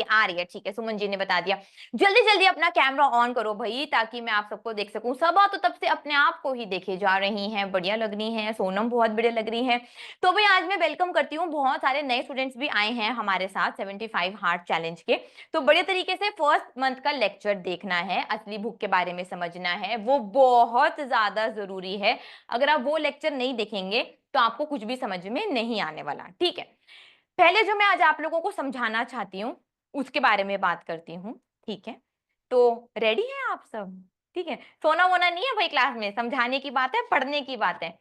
आ रही है, ठीक है, सुमन जी ने बता दिया। जल्दी जल्दी अपना कैमरा ऑन करो भाई, ताकि मैं आप सबको देख सकूं। सबा तो तब से अपने आप को ही देखे जा रही हैं, बढ़िया लग रही हैं, सोनम बहुत बढ़िया लग रही है। तो भाई आज मैं वेलकम करती हूँ, बहुत सारे नए स्टूडेंट्स भी आए हैं हमारे साथ 75 हार्ट चैलेंज के। तो बढ़िया तरीके से फर्स्ट मंथ का लेक्चर देखना है, असली भूख के बारे में समझना है, वो बहुत ज्यादा जरूरी है। अगर आप वो लेक्चर नहीं देखेंगे तो आपको कुछ भी समझ में नहीं आने वाला, ठीक है। पहले जो मैं आज आप लोगों को समझाना चाहती हूँ उसके बारे में बात करती हूँ, ठीक है। तो रेडी हैं आप सब? ठीक है, सोना वोना नहीं है भाई, क्लास में समझाने की बात है, पढ़ने की बात है।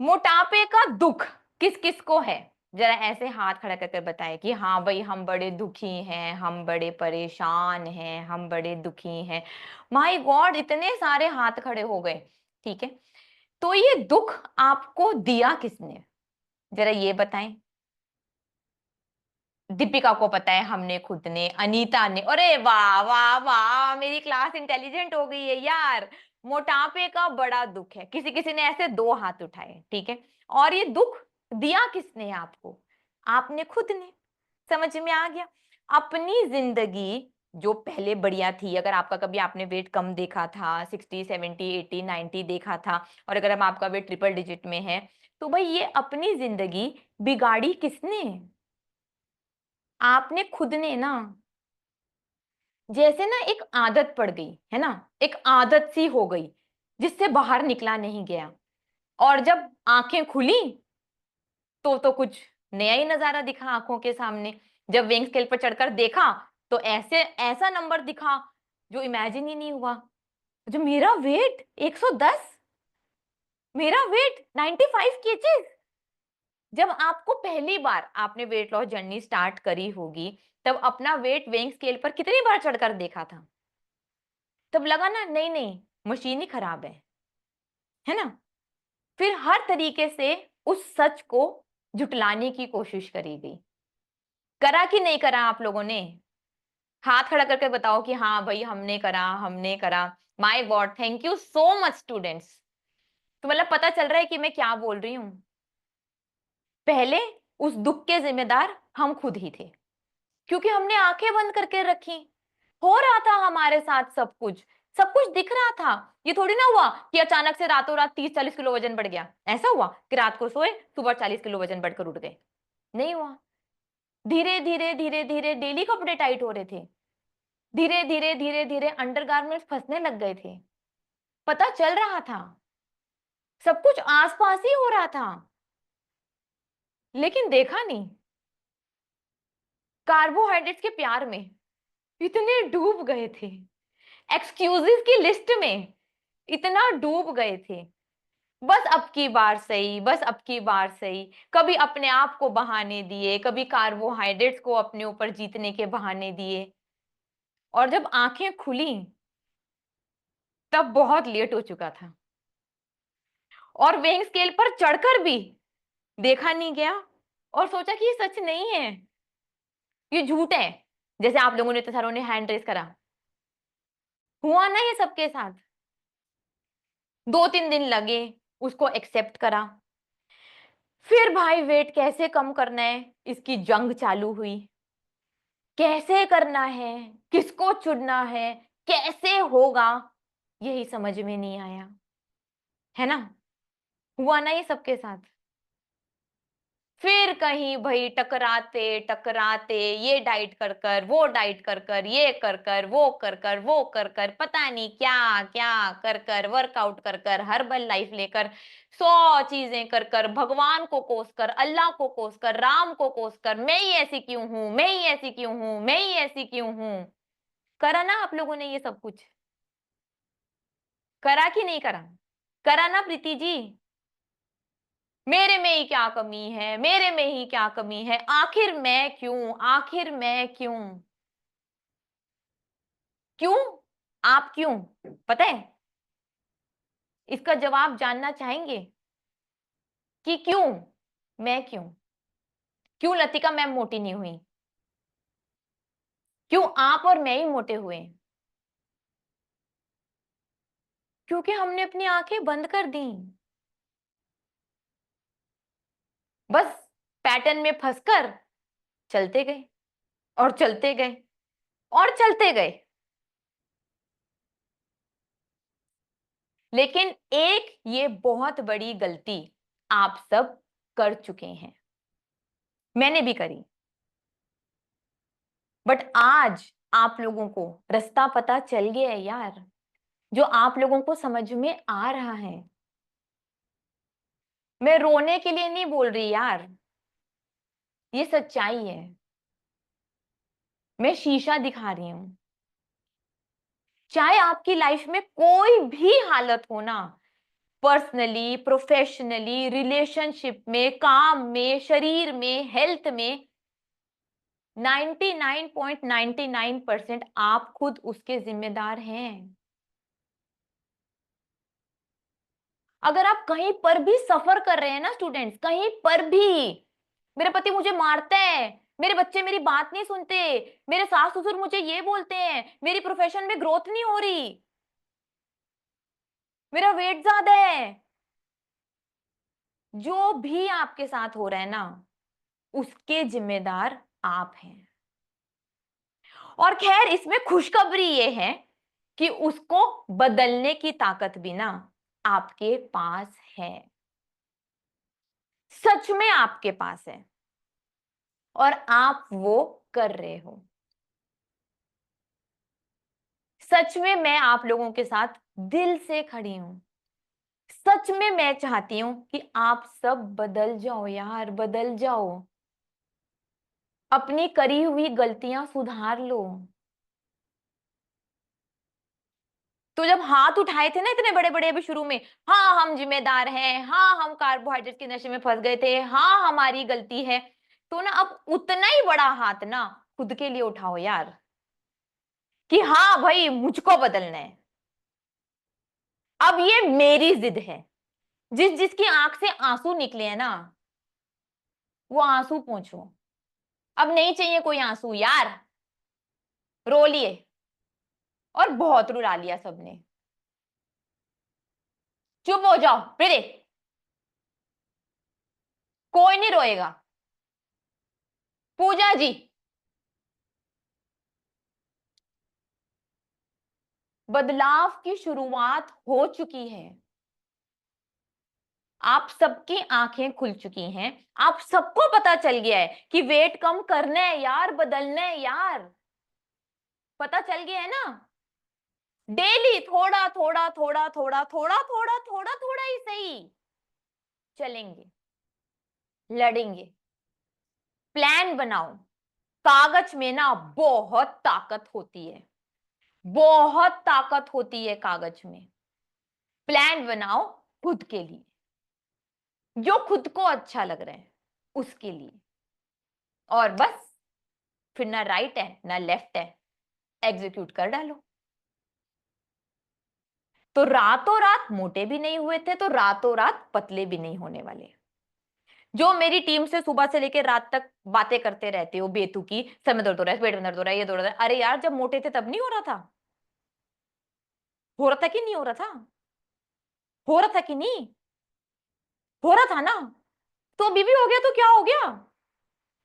मोटापे का दुख किस किस को है? जरा ऐसे हाथ खड़ा कर बताए कि हाँ भाई हम बड़े दुखी हैं, हम बड़े परेशान हैं, हम बड़े दुखी हैं। माय गॉड, इतने सारे हाथ खड़े हो गए, ठीक है। तो ये दुख आपको दिया किसने, जरा ये बताएं। दीपिका को पता है, हमने खुद ने, अनीता ने, अरे वाह वाह वाह, मेरी क्लास इंटेलिजेंट हो गई है यार। मोटापे का बड़ा दुख है, किसी किसी ने ऐसे 2 हाथ उठाए, ठीक है। और ये दुख दिया किसने आपको? आपने खुद ने। समझ में आ गया? अपनी जिंदगी जो पहले बढ़िया थी, अगर आपका कभी आपने वेट कम देखा था, 60 70 80 90 देखा था, और अगर अब आपका वेट ट्रिपल डिजिट में है, तो भाई ये अपनी जिंदगी बिगाड़ी किसने? आपने खुद ने ना। जैसे ना एक आदत पड़ गई है ना, एक आदत सी हो गई जिससे बाहर निकला नहीं गया। और जब आंखें खुली तो कुछ नया ही नजारा दिखा आंखों के सामने। जब वेइंग स्केल पर चढ़कर देखा तो ऐसे ऐसा नंबर दिखा जो इमेजिन ही नहीं हुआ। जो मेरा वेट 110, मेरा वेट 95 केजीज। जब आपको पहली बार आपने वेट लॉस जर्नी स्टार्ट करी होगी, तब अपना वेट वेइंग स्केल पर कितनी बार चढ़कर देखा था? तब लगा ना नहीं नहीं, मशीन ही खराब है ना। फिर हर तरीके से उस सच को झुटलाने की कोशिश करी गई। करा कि नहीं करा आप लोगों ने? हाथ खड़ा करके बताओ कि हाँ भाई हमने करा, हमने करा। My God, thank you so much students. तो मतलब पता चल रहा है कि मैं क्या बोल रही हूँ। पहले उस दुख के जिम्मेदार हम खुद ही थे, क्योंकि हमने आंखें बंद करके रखी। हो रहा था हमारे साथ सब कुछ, सब कुछ दिख रहा था। ये थोड़ी ना हुआ कि अचानक से रातों रात 30 40 किलो वजन बढ़ गया। ऐसा हुआ कि रात को सोए सुबह 40 किलो वजन बढ़कर उठ गए? नहीं हुआ। धीरे धीरे धीरे धीरे डेली कपड़े टाइट हो रहे थे, धीरे धीरे धीरे धीरे अंडरगारमेंट्स फंसने लग गए थे। पता चल रहा था, सब कुछ आसपास ही हो रहा था, लेकिन देखा नहीं। कार्बोहाइड्रेट्स के प्यार में इतने डूब गए थे, एक्सक्यूजेस की लिस्ट में इतना डूब गए थे। बस अब की बार सही, बस अब की बार सही। कभी अपने आप को बहाने दिए, कभी कार्बोहाइड्रेट्स को अपने ऊपर जीतने के बहाने दिए। और जब आंखें खुली तब बहुत लेट हो चुका था। और वेइंग स्केल पर चढ़कर भी देखा नहीं गया, और सोचा कि ये सच नहीं है, ये झूठ है। जैसे आप लोगों ने तो सारों ने हैंड रेस करा, हुआ ना ये सबके साथ। 2 3 दिन लगे, उसको एक्सेप्ट करा। फिर भाई वेट कैसे कम करना है इसकी जंग चालू हुई। कैसे करना है, किसको चुनना है, कैसे होगा, यही समझ में नहीं आया, है ना। हुआ ना ये सबके साथ। फिर कहीं भाई टकराते टकराते, ये डाइट कर कर, वो डाइट कर कर, ये कर कर, वो कर कर, वो कर कर, पता नहीं क्या क्या कर कर, वर्कआउट कर कर, हर्बल लाइफ लेकर, 100 चीजें कर कर, भगवान को कोस कर, अल्लाह को कोस कर, राम को कोस कर, मैं ही ऐसी क्यों हूं, मैं ही ऐसी क्यों हूं, मैं ही ऐसी क्यों हूं। करा ना आप लोगों ने ये सब कुछ? करा कि नहीं करा? करा ना प्रीति जी? मेरे में ही क्या कमी है, मेरे में ही क्या कमी है, आखिर मैं क्यों, आखिर मैं क्यों? क्यों? आप क्यों? पता है, इसका जवाब जानना चाहेंगे कि क्यों, मैं क्यों? क्यों लतिका मैम मोटी नहीं हुई? क्यों आप और मैं ही मोटे हुए? क्योंकि हमने अपनी आंखें बंद कर दी। बस पैटर्न में फंसकर चलते गए। और चलते गए और चलते गए। लेकिन एक ये बहुत बड़ी गलती आप सब कर चुके हैं, मैंने भी करी। बट आज आप लोगों को रास्ता पता चल गया है यार, जो आप लोगों को समझ में आ रहा है। मैं रोने के लिए नहीं बोल रही यार, ये सच्चाई है। मैं शीशा दिखा रही हूं। चाहे आपकी लाइफ में कोई भी हालत हो ना, पर्सनली, प्रोफेशनली, रिलेशनशिप में, काम में, शरीर में, हेल्थ में, 99.99% आप खुद उसके जिम्मेदार हैं। अगर आप कहीं पर भी सफर कर रहे हैं ना स्टूडेंट्स, कहीं पर भी, मेरे पति मुझे मारते हैं, मेरे बच्चे मेरी बात नहीं सुनते, मेरे सास ससुर मुझे ये बोलते हैं, मेरी प्रोफेशन में ग्रोथ नहीं हो रही, मेरा वेट ज्यादा है, जो भी आपके साथ हो रहा है ना, उसके जिम्मेदार आप हैं। और खैर इसमें खुशखबरी ये है कि उसको बदलने की ताकत भी ना आपके पास है, सच में आपके पास है, और आप वो कर रहे हो। सच में मैं आप लोगों के साथ दिल से खड़ी हूं। सच में मैं चाहती हूं कि आप सब बदल जाओ यार, बदल जाओ, अपनी करी हुई गलतियां सुधार लो। तो जब हाथ उठाए थे ना इतने बड़े बड़े अभी शुरू में, हाँ हम जिम्मेदार हैं, हाँ हम कार्बोहाइड्रेट के नशे में फंस गए थे, हाँ हमारी गलती है, तो ना अब उतना ही बड़ा हाथ ना खुद के लिए उठाओ यार, कि हाँ भाई मुझको बदलना है। अब ये मेरी जिद है। जिस जिसकी आंख से आंसू निकले हैं ना, वो आंसू पोंछो। अब नहीं चाहिए कोई आंसू यार, रो लिए, और बहुत रुला लिया सबने। चुप हो जाओ प्रीति, कोई नहीं रोएगा। पूजा जी, बदलाव की शुरुआत हो चुकी है। आप सबकी आंखें खुल चुकी हैं, आप सबको पता चल गया है कि वेट कम करना है यार, बदलना है यार, पता चल गया है ना। डेली थोड़ा थोड़ा थोड़ा थोड़ा थोड़ा थोड़ा थोड़ा थोड़ा ही सही चलेंगे, लड़ेंगे, प्लान बनाओ। कागज में ना बहुत ताकत होती है, बहुत ताकत होती है कागज में। प्लान बनाओ खुद के लिए, जो खुद को अच्छा लग रहा है उसके लिए, और बस फिर ना राइट है ना लेफ्ट है, एग्जीक्यूट कर डालो। तो रातों रात मोटे भी नहीं हुए थे, तो रातों रात पतले भी नहीं होने वाले। जो मेरी टीम से सुबह से लेकर रात तक बातें करते रहते हो बेतुकी, सर में दर्द हो रहा है, पेट में दर्द हो रहा है, ये दर्द हो रहा है, अरे यार जब मोटे थे तब नहीं हो रहा था? हो रहा था कि नहीं हो रहा था? हो रहा था कि नहीं? हो रहा था ना। तो अभी भी हो गया तो क्या हो गया?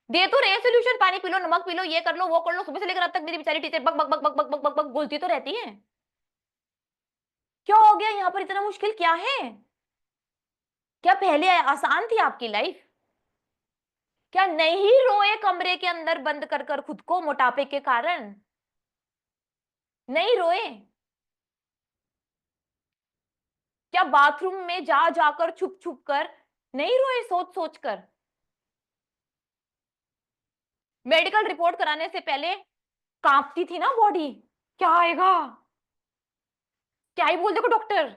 दे तो रहे सोल्यूशन, पानी पी लो, नमक पी लो, ये कर लो, वो कर लो, सुबह से लेकर रात तक मेरी बेचारी टीचर बक बक बक बक बक बक बक बक बोलती तो रहती है। क्या हो गया यहाँ पर, इतना मुश्किल क्या है? क्या पहले आसान थी आपकी लाइफ? क्या नहीं रोए कमरे के अंदर बंद कर कर खुद को मोटापे के कारण? नहीं रोए? क्या बाथरूम में जा जाकर छुप छुप कर नहीं रोए, सोच सोच कर? मेडिकल रिपोर्ट कराने से पहले कांपती थी ना बॉडी, क्या आएगा, क्या ही बोल देगा डॉक्टर।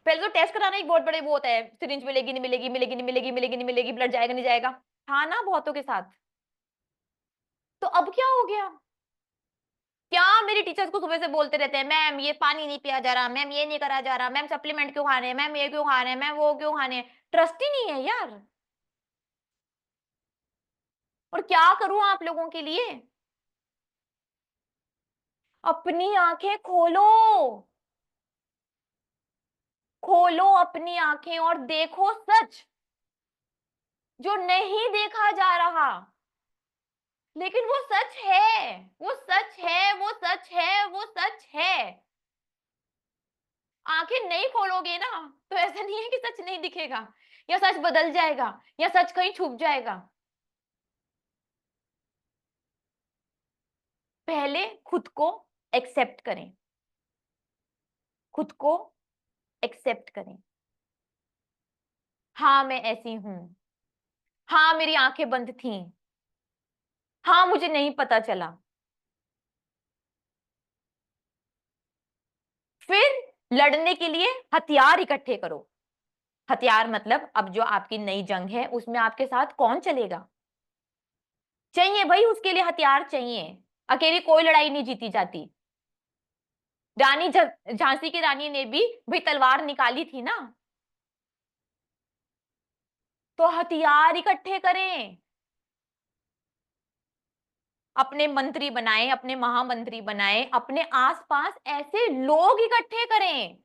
पहले तो टेस्ट कराना एक बहुत बड़े वो होता है, सिरिंज मिलेगी नहीं मिलेगी, मिलेगी नहीं मिलेगी, मिलेगी नहीं मिलेगी, ब्लड जाएगा नहीं जाएगा, था ना बहुतों के साथ। तो अब क्या हो गया? क्या मेरी टीचर्स को सुबह से बोलते रहते हैं, मैम ये पानी नहीं पिया जा रहा, मैम ये नहीं करा जा रहा, मैम सप्लीमेंट क्यों खा रहे हैं, मैम ये क्यों खा रहे हैं, मैम वो क्यों खाने हैं? ट्रस्ट ही नहीं है यार। और क्या करूं आप लोगों के लिए? अपनी आंखें खोलो, खोलो अपनी आंखें और देखो सच, जो नहीं देखा जा रहा। लेकिन वो सच है, वो सच है, वो सच है, वो सच है। आंखें नहीं खोलोगे ना तो ऐसा नहीं है कि सच नहीं दिखेगा, या सच बदल जाएगा, या सच कहीं छुप जाएगा। पहले खुद को एक्सेप्ट करें, खुद को एक्सेप्ट करें। हाँ मैं ऐसी हूं, हाँ मेरी आंखें बंद थीं, हाँ मुझे नहीं पता चला। फिर लड़ने के लिए हथियार इकट्ठे करो। हथियार मतलब अब जो आपकी नई जंग है उसमें आपके साथ कौन चलेगा? चाहिए भाई, उसके लिए हथियार चाहिए। अकेली कोई लड़ाई नहीं जीती जाती। झांसी की रानी ने भी भाई तलवार निकाली थी ना। तो हथियार इकट्ठे करें, अपने मंत्री बनाएं, अपने महामंत्री बनाएं, अपने आसपास ऐसे लोग इकट्ठे करें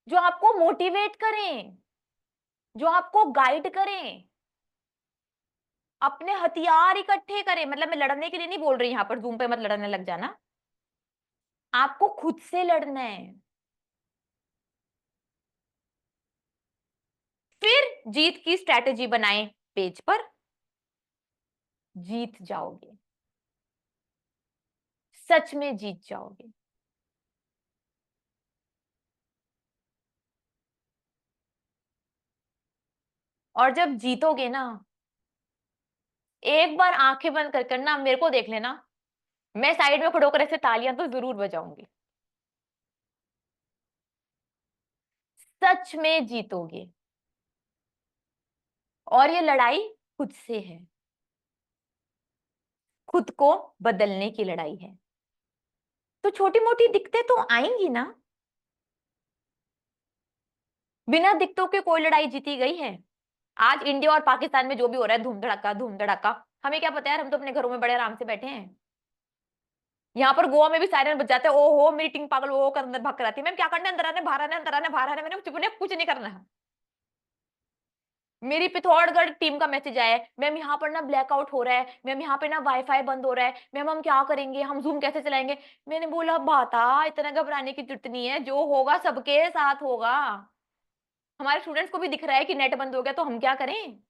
जो आपको मोटिवेट करें, जो आपको गाइड करें। अपने हथियार इकट्ठे करें, मतलब मैं लड़ने के लिए नहीं बोल रही, यहां पर जूम पे मत लड़ने लग जाना। आपको खुद से लड़ना है। फिर जीत की स्ट्रेटेजी बनाएं पेज पर, जीत जाओगे, सच में जीत जाओगे। और जब जीतोगे ना, एक बार आंखें बंद कर करना मेरे को देख लेना, मैं साइड में खड़े होकर ऐसे तालियां तो जरूर बजाऊंगी। सच में जीतोगे। और ये लड़ाई खुद से है, खुद को बदलने की लड़ाई है। तो छोटी मोटी दिक्कतें तो आएंगी ना, बिना दिक्कतों के कोई लड़ाई जीती गई है? आज इंडिया और पाकिस्तान में जो भी हो रहा है, धूम धड़ाका, हमें क्या पता यार, हम तो अपने घरों में बड़े आराम से बैठे हैं। यहाँ पर गोवा में भी सायरन बज जाते हैं, ओहो मेरी टिंग पागल वो कर अंदर भाग कर आती है। मैम क्या करना है, अंदर आने बाहर आने, अंदर आने बाहर आने, मैंने चुप ने कुछ नहीं करना है। मेरी पिथौरागढ़ टीम का मैसेज आया है, मैम यहाँ पर ना ब्लैकआउट हो रहा है, मैम यहाँ पे ना वाईफाई बंद हो रहा है, मैम हम क्या करेंगे, हम जूम कैसे चलाएंगे? मैंने बोला बाता इतना घबराने की जरूरत नहीं है, जो होगा सबके साथ होगा। हमारे स्टूडेंट्स को भी दिख रहा है कि नेट बंद हो गया, तो हम क्या करें?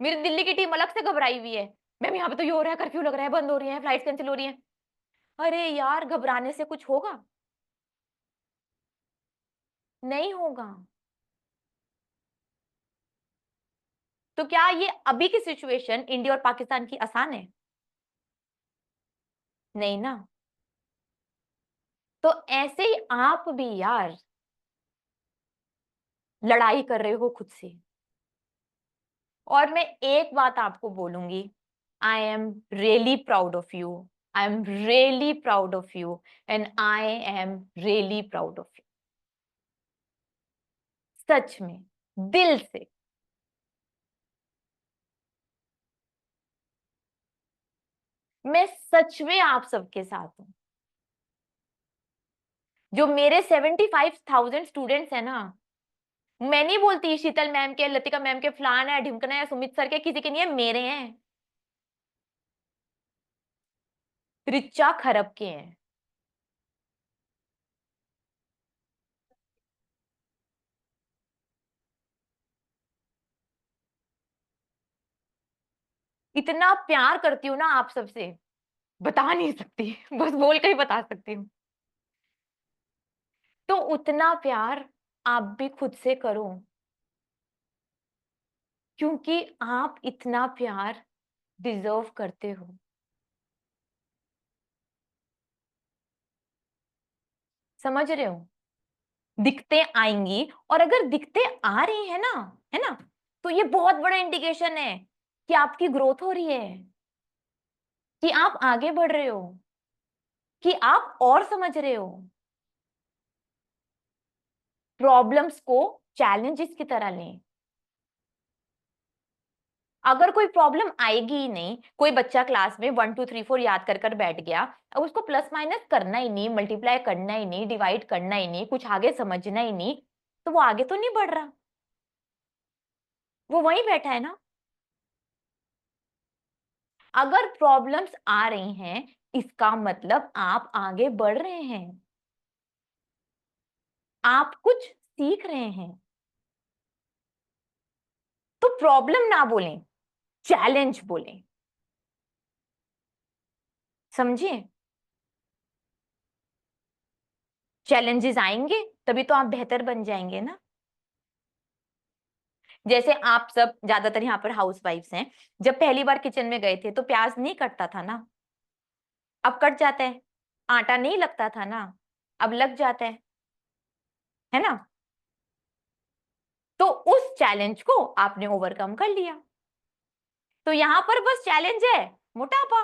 मेरी दिल्ली की टीम अलग से घबराई हुई है, मैम यहाँ पे तो ये हो रहा है, कर्फ्यू लग रहा है, बंद हो रही है, फ्लाइट कैंसिल हो रही है। अरे यार घबराने से कुछ होगा? नहीं होगा। तो क्या ये अभी की सिचुएशन इंडिया और पाकिस्तान की आसान है? नहीं ना। तो ऐसे ही आप भी यार लड़ाई कर रहे हो खुद से। और मैं एक बात आपको बोलूंगी, I am really proud of you, I am really proud of you, and I am really proud of you. सच में, दिल से। मैं सच में आप सबके साथ हूं। जो मेरे 75,000 स्टूडेंट्स है ना, मैं नहीं बोलती शीतल मैम के, लतिका मैम के, फलाना है ढिमकना है, सुमित सर के, किसी के नहीं है, मेरे हैं। रिचा खरब के हैं। इतना प्यार करती हूँ ना आप सबसे, बता नहीं सकती बस बोल के ही बता सकती हूँ। तो उतना प्यार आप भी खुद से करो, क्योंकि आप इतना प्यार डिजर्व करते हो। समझ रहे हो? दिक्कतें आएंगी, और अगर दिक्कतें आ रही है ना, है ना, तो ये बहुत बड़ा इंडिकेशन है कि आपकी ग्रोथ हो रही है, कि आप आगे बढ़ रहे हो, कि आप और समझ रहे हो। प्रॉब्लम्स को चैलेंजेस की तरह लें। अगर कोई प्रॉब्लम आएगी ही नहीं, कोई बच्चा क्लास में 1 2 3 4 याद कर कर बैठ गया, अब उसको प्लस माइनस करना ही नहीं, मल्टीप्लाई करना ही नहीं, डिवाइड करना ही नहीं, कुछ आगे समझना ही नहीं, तो वो आगे तो नहीं बढ़ रहा, वो वहीं बैठा है ना। अगर प्रॉब्लम्स आ रही हैं, इसका मतलब आप आगे बढ़ रहे हैं, आप कुछ सीख रहे हैं। तो प्रॉब्लम ना बोलें, चैलेंज बोलें। समझिए, चैलेंजेस आएंगे तभी तो आप बेहतर बन जाएंगे ना। जैसे आप सब ज्यादातर यहाँ पर हाउस वाइफ्स हैं, जब पहली बार किचन में गए थे तो प्याज नहीं कटता था ना, अब कट जाता है। आटा नहीं लगता था ना, अब लग जाता है ना। तो उस चैलेंज को आपने ओवरकम कर लिया। तो यहां पर बस चैलेंज है मोटापा,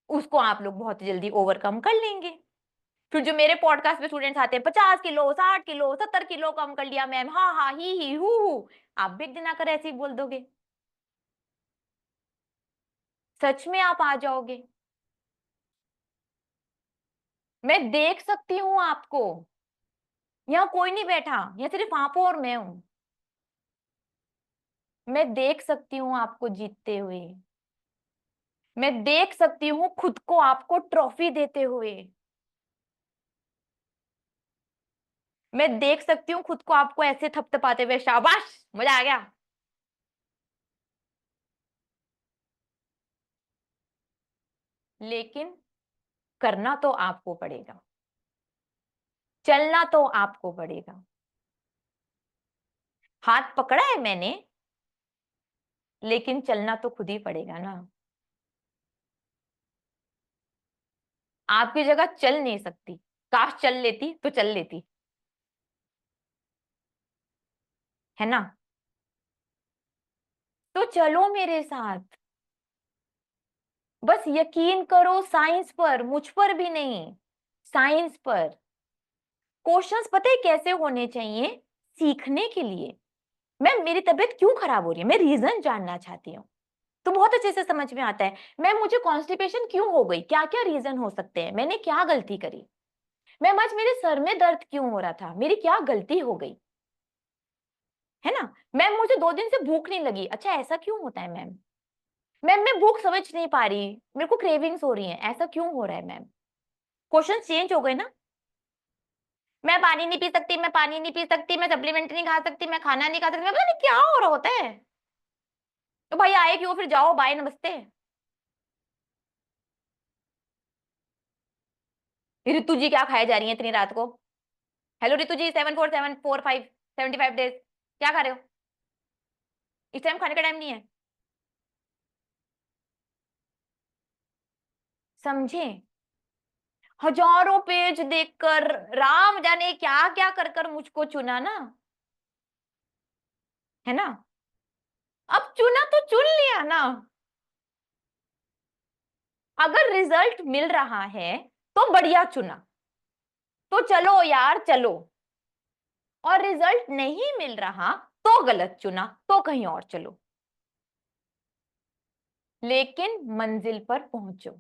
उसको आप लोग बहुत जल्दी ओवरकम कर लेंगे। फिर जो मेरे पॉडकास्ट में स्टूडेंट्स आते हैं, 50 किलो, 60 किलो, 70 किलो कम कर लिया मैम, हाँ हाँ ही हु, आप भी एक दिन आकर ऐसे ही बोल दोगे, सच में आप आ जाओगे। मैं देख सकती हूँ आपको, यहाँ कोई नहीं बैठा, यहाँ सिर्फ आप और मैं हूं। मैं देख सकती हूँ आपको जीतते हुए, मैं देख सकती हूँ खुद को आपको ट्रॉफी देते हुए, मैं देख सकती हूँ खुद को आपको ऐसे थपथपाते हुए, शाबाश मजा आ गया। लेकिन करना तो आपको पड़ेगा, चलना तो आपको पड़ेगा। हाथ पकड़ा है मैंने, लेकिन चलना तो खुद ही पड़ेगा ना। आपकी जगह चल नहीं सकती, काश चल लेती तो चल लेती, है ना। तो चलो मेरे साथ, बस यकीन करो साइंस पर, मुझ पर भी नहीं, साइंस पर। क्वेश्चंस पता है कैसे होने चाहिए, सीखने के लिए। मैम मेरी तबीयत क्यों खराब हो रही है, मैं रीजन जानना चाहती हूँ, तो बहुत अच्छे से समझ में आता है। मैम मुझे कॉन्स्टिपेशन क्यों हो गई, क्या क्या रीजन हो सकते हैं, मैंने क्या गलती करी। मैम आज मेरे सर में दर्द क्यों हो रहा था, मेरी क्या गलती हो गई, है ना। मैम मुझे 2 दिन से भूख नहीं लगी, अच्छा ऐसा क्यों होता है मैम। मैम मैं भूख समझ नहीं पा रही, मेरे को क्रेविंग्स हो रही हैं, ऐसा क्यों हो रहा है मैम। क्वेश्चन चेंज हो गए ना। मैं पानी नहीं पी सकती, मैं पानी नहीं पी सकती, मैं सप्लीमेंट नहीं खा सकती, मैं खाना नहीं खा सकती, मैं पता नहीं क्या हो रहा होता है। तो भाई आए क्यों, फिर जाओ, बाय नमस्ते। ऋतु जी क्या खाए जा रही है इतनी रात को। हेलो ऋतु जी, 7474 5 75 डेज, क्या खा रहे हो, इस टाइम खाने का टाइम नहीं है। समझे, हजारों पेज देखकर राम जाने क्या क्या कर कर मुझको चुना ना, है ना। अब चुना तो चुन लिया ना, अगर रिजल्ट मिल रहा है तो बढ़िया चुना, तो चलो यार चलो। और रिजल्ट नहीं मिल रहा तो गलत चुना, तो कहीं और चलो, लेकिन मंजिल पर पहुंचो।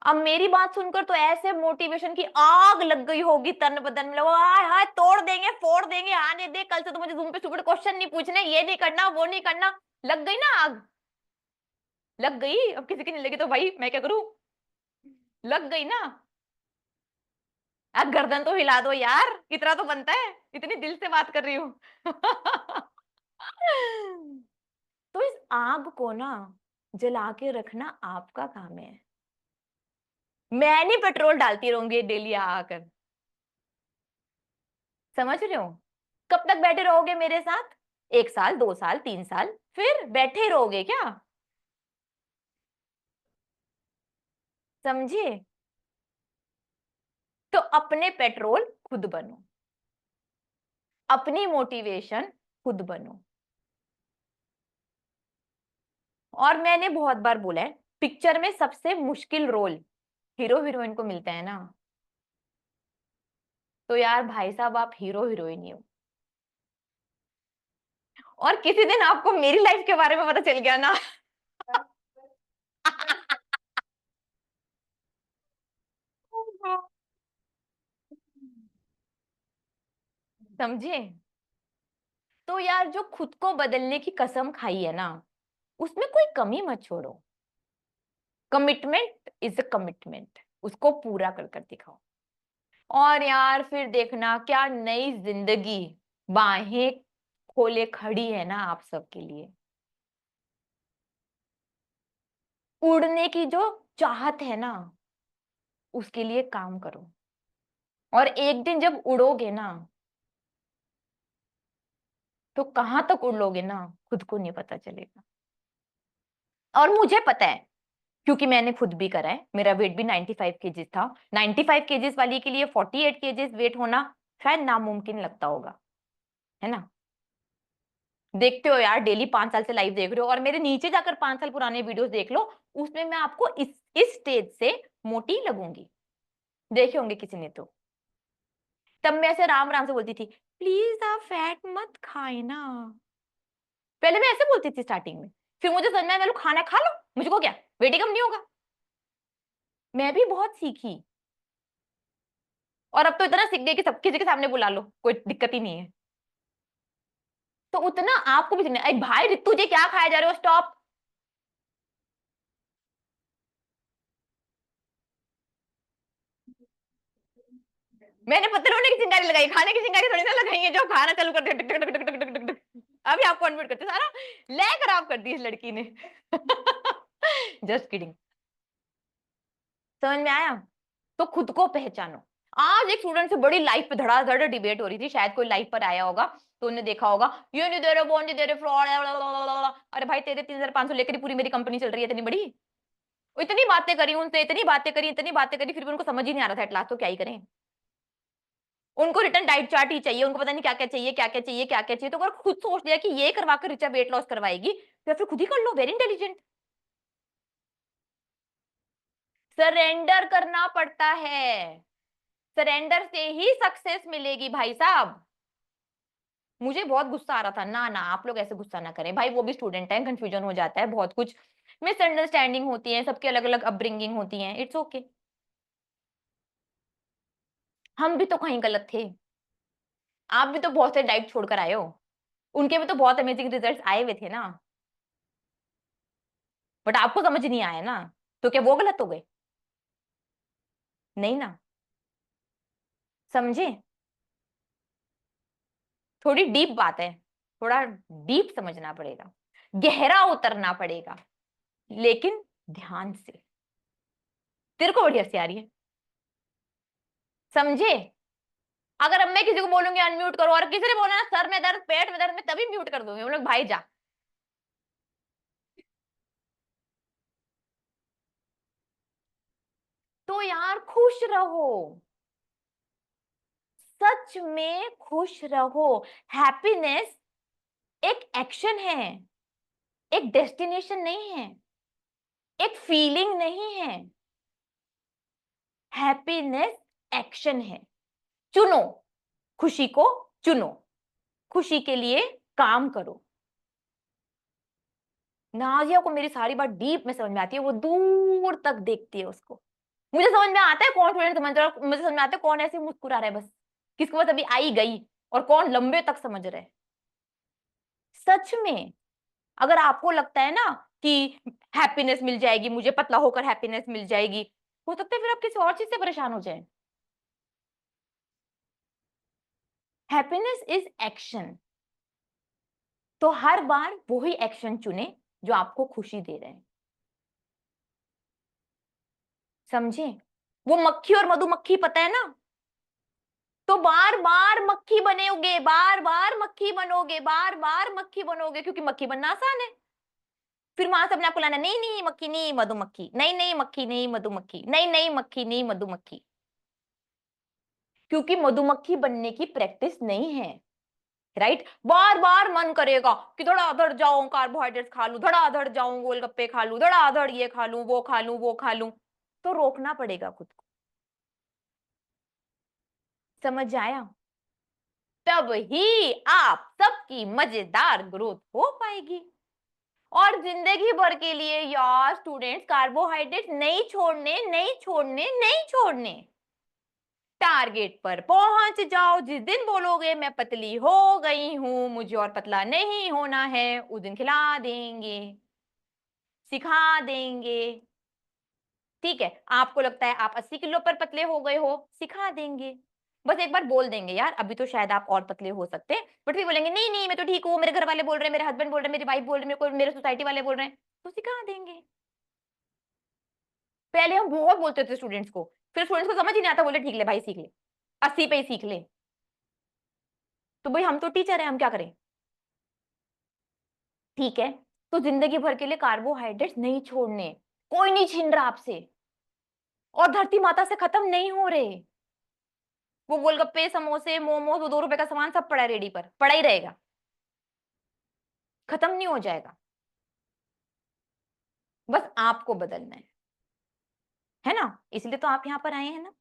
अब मेरी बात सुनकर तो ऐसे मोटिवेशन की आग लग गई होगी तन बदन में, लोग हाय हाय तोड़ देंगे फोड़ देंगे, आने दे, कल से तो मुझे जूम पे सुपर क्वेश्चन नहीं पूछने, ये नहीं करना वो नहीं करना। लग गई ना आग, लग गई, अब किसी की नहीं लगी तो भाई मैं क्या करूं, लग गई ना। अब गर्दन तो हिला दो यार, इतना तो बनता है, इतनी दिल से बात कर रही हूँ। तो इस आग को ना जला के रखना आपका काम है, मैं नहीं पेट्रोल डालती रहूंगी डेली आकर। समझ रहे हो, कब तक बैठे रहोगे मेरे साथ, 1 साल 2 साल 3 साल, फिर बैठे रहोगे क्या। समझे, तो अपने पेट्रोल खुद बनो, अपनी मोटिवेशन खुद बनो। और मैंने बहुत बार बोला है, पिक्चर में सबसे मुश्किल रोल हीरो हीरोइन को मिलता है ना, तो यार भाई साहब आप हीरो हीरोइन ही हो। और किसी दिन आपको मेरी लाइफ के बारे में पता चल गया ना। समझे, तो यार जो खुद को बदलने की कसम खाई है ना, उसमें कोई कमी मत छोड़ो। कमिटमेंट इज अ कमिटमेंट, उसको पूरा कर कर दिखाओ। और यार फिर देखना क्या नई जिंदगी बाहें खोले खड़ी है ना आप सबके लिए। उड़ने की जो चाहत है ना, उसके लिए काम करो। और एक दिन जब उड़ोगे ना, तो कहां तक उड़ोगे ना, खुद को नहीं पता चलेगा। और मुझे पता है, क्योंकि मैंने खुद भी करा है। मेरा वेट भी 95 केजीज था। 95 केजीज वाली के लिए 48 केजीज वेट होना शायद नामुमकिन लगता होगा, है ना। देखते हो यार, डेली 5 साल से लाइव देख रहे हो, और मेरे नीचे जाकर 5 साल पुराने वीडियोस देख लो, उसमें मैं आपको इस स्टेज से मोटी लगूंगी। देखे होंगे किसी ने तो। तब मैं ऐसे राम राम से बोलती थी, प्लीज आप फैट मत खाए ना। पहले मैं ऐसे बोलती थी स्टार्टिंग में। फिर मुझे समझ में आया, मैं खाना खा लो, मुझको क्या वेट ही कम नहीं होगा। मैं भी बहुत सीखी। और अब तो इतना सीख गई कि सब किसी के सामने बुला लो, कोई दिक्कत ही नहीं है। तो उतना आपको भी सीखना। अरे भाई रितु जी क्या खाया जा रहे हो, स्टॉप। मैंने पत्थरों की चिंगारी लगाई, खाने की चिंगारी थोड़ी ना लगाई है जो खाना चालू कर दिया टक टक टक टक टक टक टक। अभी आपको अनम्यूट करते सारा ले खराब कर दी इस लड़की ने। Just kidding. समझ में आया। तो खुद को पहचानो। आज एक स्टूडेंट से बड़ी लाइफ पे धड़ाधड़ डिबेट हो रही थी, शायद कोई लाइफ पर आया होगा तो उन्हें देखा होगा। ये नहीं दे रहे, वो नहीं दे रहे, फ्रॉड है। अरे भाई तेरे 3,500 लेकर ही पूरी मेरी कंपनी चल रही है, इतनी बड़ी। इतनी बातें करी उनसे, इतनी बातें करी, इतनी बातें करी, फिर भी उनको समझ ही नहीं आ रहा था एटलास्ट तो क्या ही करें। उनको रिटर्न डाइट चार्ट ही चाहिए, उनको पता नहीं क्या क्या चाहिए, क्या क्या चाहिए, क्या क्या चाहिए। तो अगर खुद सोच लिया कि ये करवा कर रिचा वेट लॉस करवाएगी, तो फिर खुद ही कर लो। Very intelligent. सरेंडर करना पड़ता है। सरेंडर से ही सक्सेस मिलेगी भाई साहब। मुझे बहुत गुस्सा आ रहा था। ना ना, आप लोग ऐसे गुस्सा ना करें भाई, वो भी स्टूडेंट है, कंफ्यूजन हो जाता है, बहुत कुछ मिसअंडरस्टैंडिंग होती है, सबके अलग अलग अपब्रिंगिंग होती है, इट्स ओके। हम भी तो कहीं गलत थे। आप भी तो बहुत से डाइट छोड़कर आए हो। उनके भी तो बहुत अमेजिंग रिजल्ट्स आए हुए थे ना। बट आपको समझ नहीं आया ना, तो क्या वो गलत हो गए? नहीं ना। समझे। थोड़ी डीप बात है, थोड़ा डीप समझना पड़ेगा, गहरा उतरना पड़ेगा, लेकिन ध्यान से। तेरे को बड़ी हंसी आ रही है, समझे। अगर अब मैं किसी को बोलूंगी अनम्यूट करो, और किसी ने बोला ना सर में दर्द, पेट में दर्द, मैं तभी म्यूट कर दूंगी। हम लोग भाई जा। तो यार खुश रहो। सच में खुश रहो। हैप्पीनेस एक एक्शन है, एक डेस्टिनेशन नहीं है, एक फीलिंग नहीं है। हैप्पीनेस एक्शन है। चुनो, खुशी को चुनो, खुशी के लिए काम करो। नाजिया को मेरी सारी बात डीप में समझ में आती है, वो दूर तक देखती है उसको। मुझे समझ में आता है कौन स्टूडेंट समझ रहा है, मुझे समझ में आता है कौन ऐसे मुस्कुरा रहा है बस, किसको बस अभी आई गई, और कौन लंबे तक समझ रहा है। सच में। अगर आपको लगता है ना कि हैप्पीनेस मिल जाएगी मुझे, पतला होकर हैप्पीनेस मिल जाएगी, हो सकता है फिर आप किसी और चीज से परेशान हो जाए। Happiness is action. तो हर बार वही एक्शन चुने जो आपको खुशी दे रहे हैं। समझे। वो मक्खी और मधुमक्खी पता है ना। तो बार बार मक्खी बनेगे, बार बार मक्खी बनोगे, बार बार मक्खी बनोगे, क्योंकि मक्खी बनना आसान है। फिर वहां से अपने आप को लाना, नहीं नहीं मक्खी नहीं मधुमक्खी, नहीं नहीं मक्खी नहीं मधुमक्खी, नहीं नहीं मक्खी नहीं मधुमक्खी। क्योंकि मधुमक्खी बनने की प्रैक्टिस नहीं है। राइट। बार बार मन करेगा कि धड़ाधड़ जाऊं कार्बोहाइड्रेट्स खा लूं, धड़ाधड़ जाऊं गोलगप्पे खा लूं, धड़ाधड़ ये खा लूं, वो खा लूं, वो खा लूं। तो रोकना पड़ेगा खुद को। समझ आया। तब ही आप सबकी मजेदार ग्रोथ हो पाएगी। और जिंदगी भर के लिए यार स्टूडेंट्स, कार्बोहाइड्रेट नहीं छोड़ने, नहीं छोड़ने, नहीं छोड़ने। टारगेट पर पहुंच जाओ। जिस दिन बोलोगे मैं पतली हो गई हूं, मुझे और पतला नहीं होना है, उस दिन खिला देंगे। सिखा देंगे। ठीक है, आपको लगता है आप 80 किलो पर पतले हो गए हो, सिखा देंगे। बस एक बार बोल देंगे, यार अभी तो शायद आप और पतले हो सकते हैं, बट फिर बोलेंगे नहीं नहीं मैं तो ठीक हूँ, मेरे घर वाले बोल रहे हैं, मेरे हस्बैंड बोल रहे हैं, मेरी वाइफ बोल रही है, मेरे को मेरे सोसाइटी वाले बोल रहे हैं, तो सिखा देंगे। पहले हम बहुत बोलते थे स्टूडेंट्स को, फिर स्टूडेंट्स को समझ ही नहीं आता, बोले ठीक ले भाई सीख ले, 80 पे ही सीख ले। तो भाई हम तो टीचर हैं, हम क्या करें। ठीक है, तो जिंदगी भर के लिए कार्बोहाइड्रेट्स नहीं छोड़ने, कोई नहीं छीन रहा आपसे, और धरती माता से खत्म नहीं हो रहे। वो गोलगप्पे समोसे मोमोज वो 2 रुपए का सामान सब पड़ा है रेडी पर, पड़ा ही रहेगा, खत्म नहीं हो जाएगा। बस आपको बदलना है ना, इसलिए तो आप यहाँ पर आए हैं ना।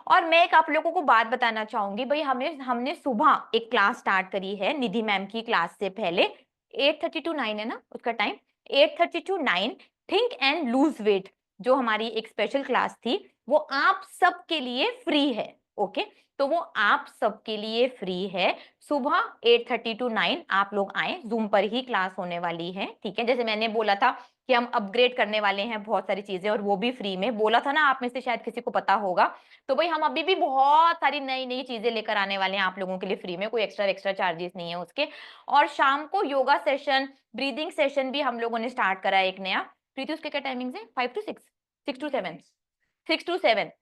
और मैं एक आप लोगों को बात बताना चाहूंगी, भाई हमें हमने सुबह एक क्लास स्टार्ट करी है निधि मैम की क्लास से पहले, 8:30 to 9 है ना उसका time, 8:30 to 9, think and lose weight, जो हमारी एक स्पेशल क्लास थी, वो आप सबके लिए फ्री है। ओके, तो वो आप सबके लिए फ्री है। सुबह 8:30 to 9 आप लोग आए, जूम पर ही क्लास होने वाली है। ठीक है, जैसे मैंने बोला था कि हम अपग्रेड करने वाले हैं बहुत सारी चीजें, और वो भी फ्री में, बोला था ना, आप में से शायद किसी को पता होगा। तो भाई हम अभी भी बहुत सारी नई नई चीजें लेकर आने वाले हैं आप लोगों के लिए फ्री में, कोई एक्स्ट्रा एक्स्ट्रा चार्जेस नहीं है उसके। और शाम को योगा सेशन, ब्रीदिंग सेशन भी हम लोगों ने स्टार्ट करा है एक नया। प्रीति उसके क्या टाइमिंग है, 5 to 6, 6 to 7, 6 to 7।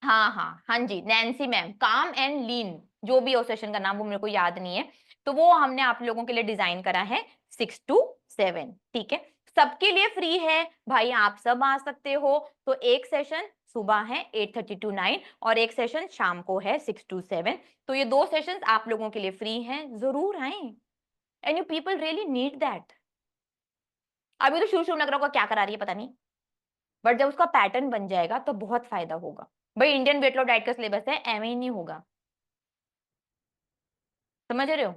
हाँ हाँ हाँ जी, नैन्सी मैम, काम एंड लीन, जो भी है उस सेशन का नाम, वो मेरे को याद नहीं है। तो वो हमने आप लोगों के लिए डिजाइन करा है 6 to 7। ठीक है, सबके लिए फ्री है भाई, आप सब आ सकते हो। तो एक सेशन सुबह है 8:30 to 9, और एक सेशन शाम को है 6 to 7। तो ये 2 सेशंस आप लोगों के लिए फ्री हैं, जरूर आए, and you people really need that. अभी तो शुरू शुरू लग रहा होगा क्या करा रही है पता नहीं, बट जब उसका पैटर्न बन जाएगा तो बहुत फायदा होगा। भाई इंडियन वेट लॉस डाइट का सिलेबस है, एम ही नहीं होगा, समझ रहे हो।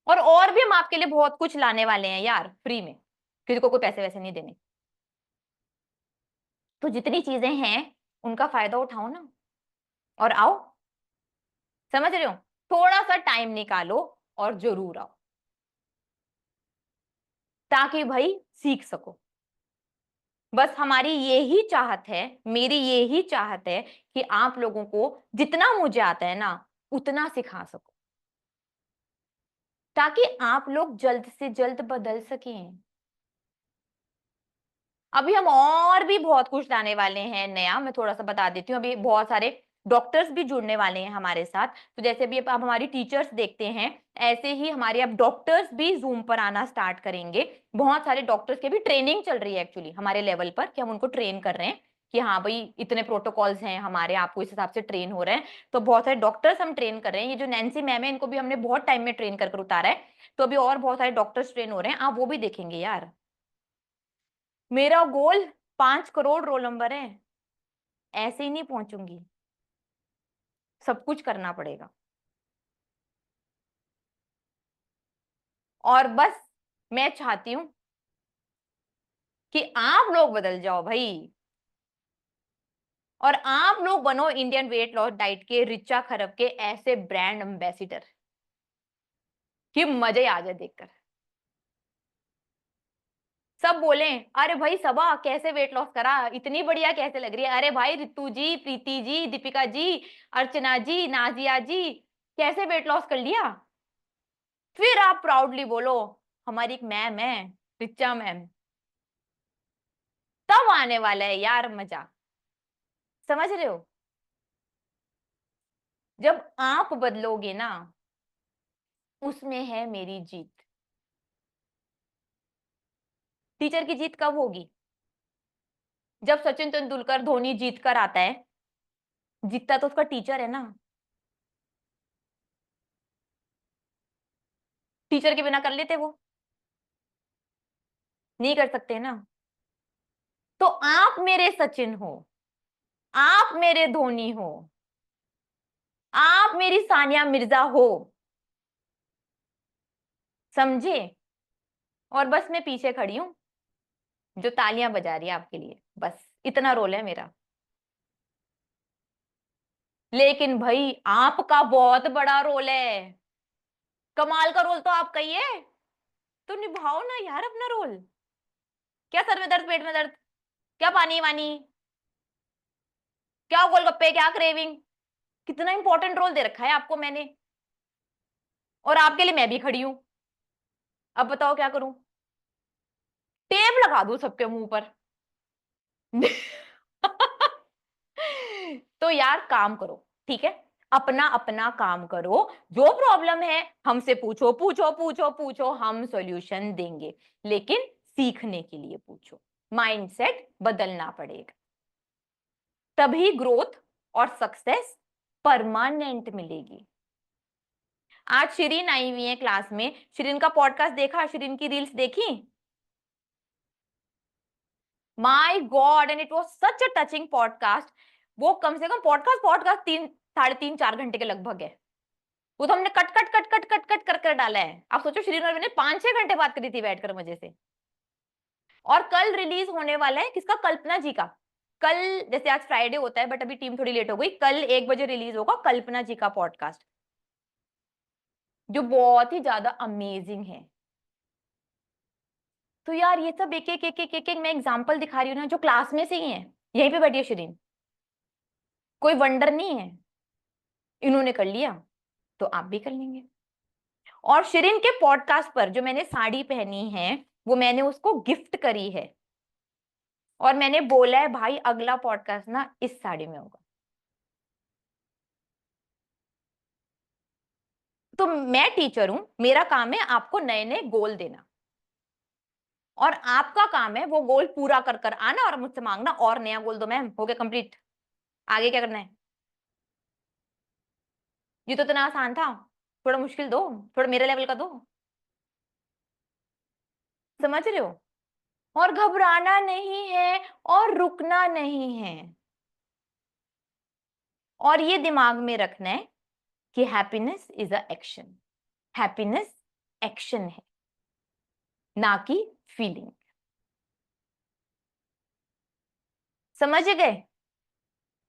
और भी हम आपके लिए बहुत कुछ लाने वाले हैं यार फ्री में, किसी को कोई पैसे वैसे नहीं देने। तो जितनी चीजें हैं उनका फायदा उठाओ ना, और आओ, समझ रहे हो। थोड़ा सा टाइम निकालो और जरूर आओ, ताकि भाई सीख सको। बस हमारी यही चाहत है, मेरी यही चाहत है कि आप लोगों को जितना मुझे आता है ना उतना सिखा सको, ताकि आप लोग जल्द से जल्द बदल सकें। अभी हम और भी बहुत कुछ लाने वाले हैं नया, मैं थोड़ा सा बता देती हूँ। अभी बहुत सारे डॉक्टर्स भी जुड़ने वाले हैं हमारे साथ। तो जैसे अभी अब हमारी टीचर्स देखते हैं, ऐसे ही हमारे अब डॉक्टर्स भी जूम पर आना स्टार्ट करेंगे। बहुत सारे डॉक्टर्स की भी ट्रेनिंग चल रही है एक्चुअली हमारे लेवल पर, कि हम उनको ट्रेन कर रहे हैं कि हाँ भाई इतने प्रोटोकॉल्स हैं हमारे, आपको इस हिसाब से ट्रेन हो रहे हैं। तो बहुत सारे डॉक्टर्स हम ट्रेन कर रहे हैं। ये जो नैन्सी मैम है इनको भी हमने बहुत टाइम में ट्रेन कर उतारा है। तो अभी और बहुत सारे डॉक्टर्स ट्रेन हो रहे हैं, आप वो भी देखेंगे यार। मेरा गोल 5 करोड़ रोल नंबर है, ऐसे ही नहीं पहुंचूंगी, सब कुछ करना पड़ेगा। और बस मैं चाहती हूं कि आप लोग बदल जाओ भाई, और आप लोग बनो इंडियन वेट लॉस डाइट के, रिचा खरब के ऐसे ब्रांड एम्बेसिडर कि मजे आ जाए देखकर। सब बोले अरे भाई सबा कैसे वेट लॉस करा, इतनी बढ़िया कैसे लग रही है। अरे भाई रितु जी, प्रीति जी, दीपिका जी, अर्चना जी, नाजिया जी, कैसे वेट लॉस कर लिया। फिर आप प्राउडली बोलो हमारी एक मैम है, रिचा मैम। तब आने वाला है यार मजा, समझ रहे हो। जब आप बदलोगे ना, उसमें है मेरी जीत। टीचर की जीत कब होगी, जब सचिन तेंदुलकर धोनी जीत कर आता है। जीतता तो उसका टीचर है ना, टीचर के बिना कर लेते वो, नहीं कर सकते ना। तो आप मेरे सचिन हो, आप मेरे धोनी हो, आप मेरी सानिया मिर्जा हो, समझे। और बस मैं पीछे खड़ी हूं जो तालियां बजा रही है आपके लिए, बस इतना रोल है मेरा। लेकिन भाई आपका बहुत बड़ा रोल है, कमाल का रोल तो आपका ही है, तो निभाओ ना यार अपना रोल। क्या सर में दर्द, पेट में दर्द, क्या पानी वानी, क्या गोलगप्पे, क्या क्रेविंग? कितना इंपॉर्टेंट रोल दे रखा है आपको मैंने, और आपके लिए मैं भी खड़ी हूं। अब बताओ क्या करूं? टेप लगा दूं सबके मुंह पर? तो यार काम करो, ठीक है, अपना अपना काम करो। जो प्रॉब्लम है हमसे पूछो पूछो पूछो पूछो, हम सॉल्यूशन देंगे, लेकिन सीखने के लिए पूछो। माइंडसेट बदलना पड़ेगा, तभी ग्रोथ और सक्सेस परमानेंट मिलेगी। आज शिरीन आई हुई है क्लास में, शिरीन का पॉडकास्ट देखा, शिरीन की रील्स देखी? My God, and it was such a touching podcast. वो कम से कम पॉडकास्ट पॉडकास्ट 3 साढ़े 3 4 घंटे के लगभग है। वो तो हमने cut cut cut cut cut cut कर कर डाला है। आप सोचो, श्रीन और मैंने 5-6 घंटे बात करी थी बैठकर मजे से। और कल रिलीज होने वाला है किसका? कल्पना जी का। कल, जैसे आज फ्राइडे होता है बट अभी टीम थोड़ी लेट हो गई, कल 1 बजे रिलीज होगा कल्पना जी का पॉडकास्ट, जो बहुत ही ज्यादा अमेजिंग है। तो यार ये सब एक एक एक एक एक, एक मैं एग्जांपल दिखा रही हूँ ना, जो क्लास में से ही है, यहीं पे बैठी है शिरीन, कोई वंडर नहीं है। इन्होंने कर लिया तो आप भी कर लेंगे। और शिरीन के पॉडकास्ट पर जो मैंने साड़ी पहनी है, वो मैंने उसको गिफ्ट करी है, और मैंने बोला है भाई अगला पॉडकास्ट ना इस साड़ी में होगा। तो मैं टीचर हूं, मेरा काम है आपको नए नए गोल देना, और आपका काम है वो गोल पूरा कर कर आना और मुझसे मांगना और नया गोल दो मैम, हो गया कंप्लीट, आगे क्या करना है? ये तो इतना आसान था, थोड़ा मुश्किल दो, थोड़ा मेरे लेवल का दो। समझ रहे हो? और घबराना नहीं है, और रुकना नहीं है, और ये दिमाग में रखना है कि happiness is a action. Happiness action है, ना कि फीलिंग। समझ गए?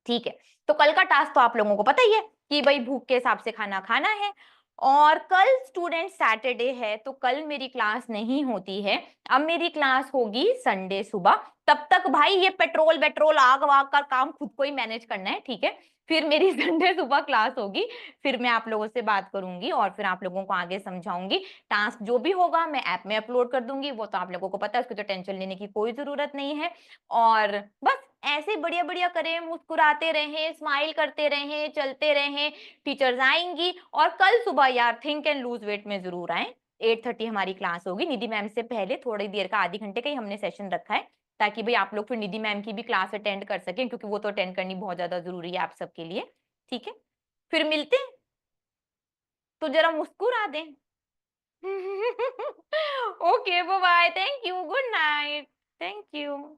ठीक है। तो कल का टास्क तो आप लोगों को पता ही है कि भाई भूख के हिसाब से खाना खाना है। और कल स्टूडेंट सैटरडे है, तो कल मेरी क्लास नहीं होती है। अब मेरी क्लास होगी संडे सुबह। तब तक भाई ये पेट्रोल वेट्रोल आग वाग का काम खुद को ही मैनेज करना है, ठीक है? फिर मेरी संडे सुबह क्लास होगी, फिर मैं आप लोगों से बात करूंगी और फिर आप लोगों को आगे समझाऊंगी। टास्क जो भी होगा मैं ऐप में अपलोड कर दूंगी, वो तो आप लोगों को पता है, उसकी तो टेंशन लेने की कोई जरूरत नहीं है। और बस ऐसे बढ़िया बढ़िया करें, मुस्कुराते रहें, स्माइल करते रहें, चलते रहें। टीचर्स आएंगी, और कल सुबह यार थिंक एंड लूज वेट में जरूर आए। 8:30 हमारी क्लास होगी, निधि मैम से पहले थोड़ी देर का, आधी घंटे का ही हमने सेशन रखा है, ताकि भाई आप लोग फिर निधि मैम की भी क्लास अटेंड कर सकें, क्योंकि वो तो अटेंड करनी बहुत ज्यादा जरूरी है आप सबके लिए। ठीक है, फिर मिलते हैं, तो जरा मुस्कुरा दें। Okay bye, thank you, good night, thank you.